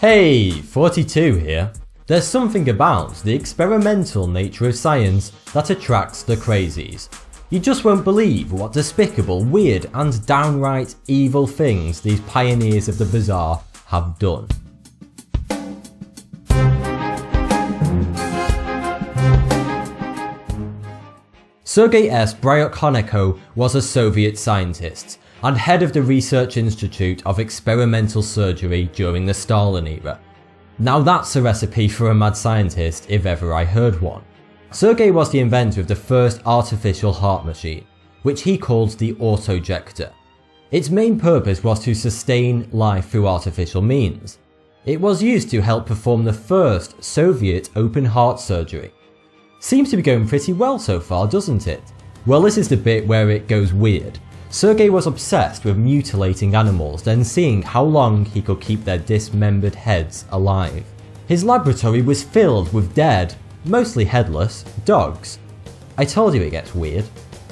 Hey, 42 here. There's something about the experimental nature of science that attracts the crazies. You just won't believe what despicable, weird and downright evil things these pioneers of the bizarre have done. Sergei S. Bryukhanenko was a Soviet scientist and head of the Research Institute of Experimental Surgery during the Stalin era. Now that's a recipe for a mad scientist if ever I heard one. Sergei was the inventor of the first artificial heart machine, which he called the autojector. Its main purpose was to sustain life through artificial means. It was used to help perform the first Soviet open heart surgery. Seems to be going pretty well so far, doesn't it? Well, this is the bit where it goes weird. Sergei was obsessed with mutilating animals, then seeing how long he could keep their dismembered heads alive. His laboratory was filled with dead, mostly headless, dogs. I told you it gets weird.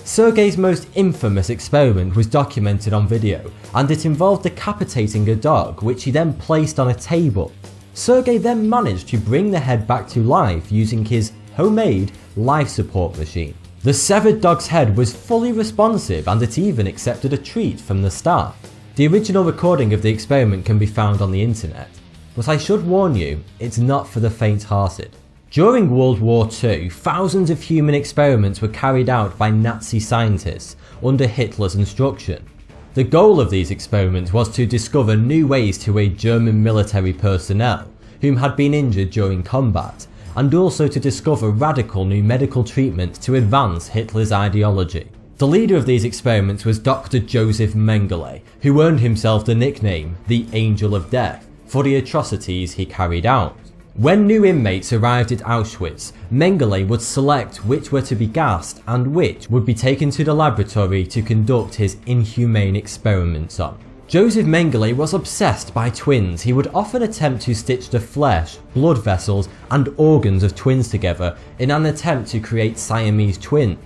Sergei's most infamous experiment was documented on video, and it involved decapitating a dog, which he then placed on a table. Sergei then managed to bring the head back to life using his homemade life support machine. The severed dog's head was fully responsive and it even accepted a treat from the staff. The original recording of the experiment can be found on the internet, but I should warn you, it's not for the faint-hearted. During World War II, thousands of human experiments were carried out by Nazi scientists under Hitler's instruction. The goal of these experiments was to discover new ways to aid German military personnel whom had been injured during combat, and also to discover radical new medical treatment to advance Hitler's ideology. The leader of these experiments was Dr. Joseph Mengele, who earned himself the nickname the Angel of Death for the atrocities he carried out. When new inmates arrived at Auschwitz, Mengele would select which were to be gassed and which would be taken to the laboratory to conduct his inhumane experiments on. Joseph Mengele was obsessed by twins. He would often attempt to stitch the flesh, blood vessels and organs of twins together in an attempt to create Siamese twins.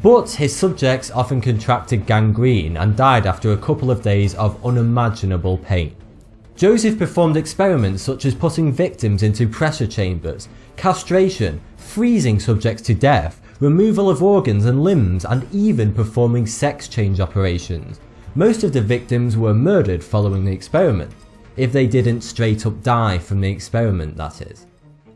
But his subjects often contracted gangrene and died after a couple of days of unimaginable pain. Joseph performed experiments such as putting victims into pressure chambers, castration, freezing subjects to death, removal of organs and limbs, and even performing sex change operations. Most of the victims were murdered following the experiment, if they didn't straight up die from the experiment, that is.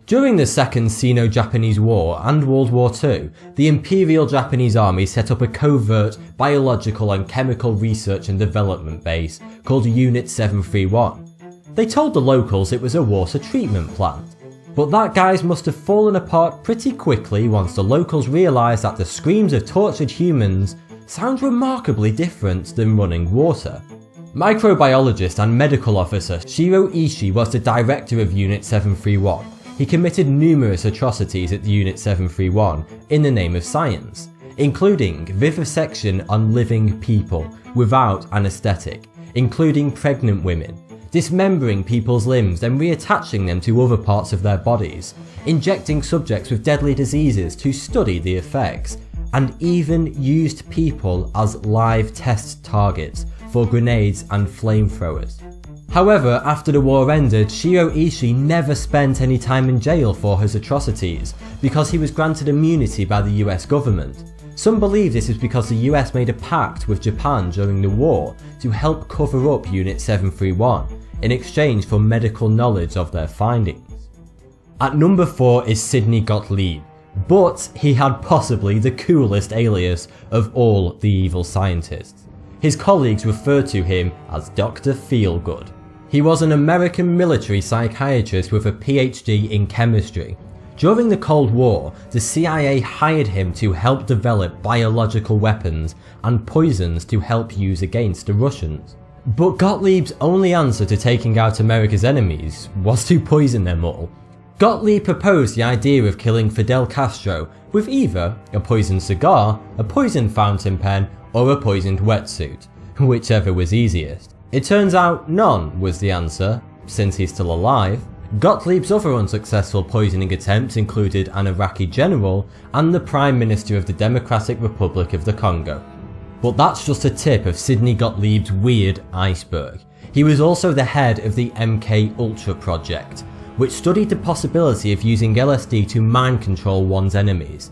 During the Second Sino-Japanese War and World War II, the Imperial Japanese Army set up a covert biological and chemical research and development base called Unit 731. They told the locals it was a water treatment plant, but that guys must have fallen apart pretty quickly once the locals realised that the screams of tortured humans sound remarkably different than running water. Microbiologist and medical officer Shiro Ishii was the director of Unit 731. He committed numerous atrocities at Unit 731 in the name of science, including vivisection on living people without anaesthetic, including pregnant women, dismembering people's limbs and reattaching them to other parts of their bodies, injecting subjects with deadly diseases to study the effects, and even used people as live test targets for grenades and flamethrowers. However, after the war ended, Shiro Ishii never spent any time in jail for his atrocities because he was granted immunity by the US government. Some believe this is because the US made a pact with Japan during the war to help cover up Unit 731 in exchange for medical knowledge of their findings. At number 4 is Sidney Gottlieb. But he had possibly the coolest alias of all the evil scientists. His colleagues referred to him as Dr. Feelgood. He was an American military psychiatrist with a PhD in chemistry. During the Cold War, the CIA hired him to help develop biological weapons and poisons to help use against the Russians. But Gottlieb's only answer to taking out America's enemies was to poison them all. Gottlieb proposed the idea of killing Fidel Castro with either a poisoned cigar, a poisoned fountain pen, or a poisoned wetsuit, whichever was easiest. It turns out none was the answer, since he's still alive. Gottlieb's other unsuccessful poisoning attempts included an Iraqi general and the Prime Minister of the Democratic Republic of the Congo. But that's just a tip of Sidney Gottlieb's weird iceberg. He was also the head of the MK Ultra project, which studied the possibility of using LSD to mind control one's enemies.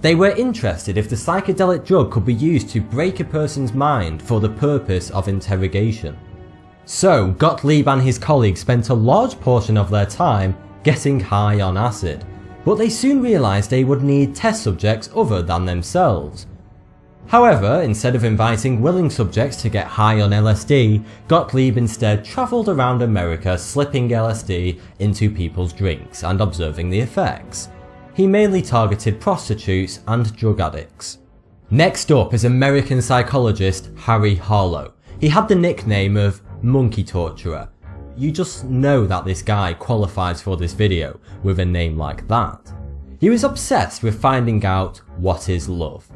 They were interested if the psychedelic drug could be used to break a person's mind for the purpose of interrogation. So Gottlieb and his colleagues spent a large portion of their time getting high on acid, but they soon realised they would need test subjects other than themselves. However, instead of inviting willing subjects to get high on LSD, Gottlieb instead travelled around America slipping LSD into people's drinks and observing the effects. He mainly targeted prostitutes and drug addicts. Next up is American psychologist Harry Harlow. He had the nickname of Monkey Torturer. You just know that this guy qualifies for this video with a name like that. He was obsessed with finding out what is love.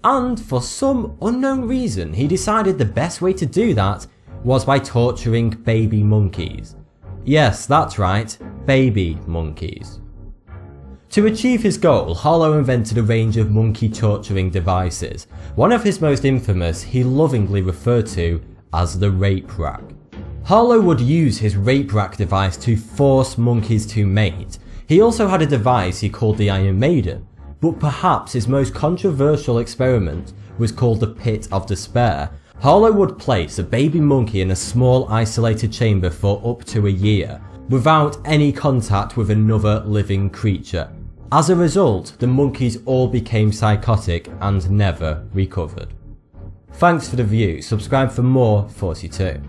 And for some unknown reason, he decided the best way to do that was by torturing baby monkeys. Yes, that's right, baby monkeys. To achieve his goal, Harlow invented a range of monkey torturing devices. One of his most infamous he lovingly referred to as the rape rack. Harlow would use his rape rack device to force monkeys to mate. He also had a device he called the Iron Maiden, but perhaps his most controversial experiment was called the Pit of Despair. Harlow would place a baby monkey in a small isolated chamber for up to a year, without any contact with another living creature. As a result, the monkeys all became psychotic and never recovered. Thanks for the view, subscribe for more 42.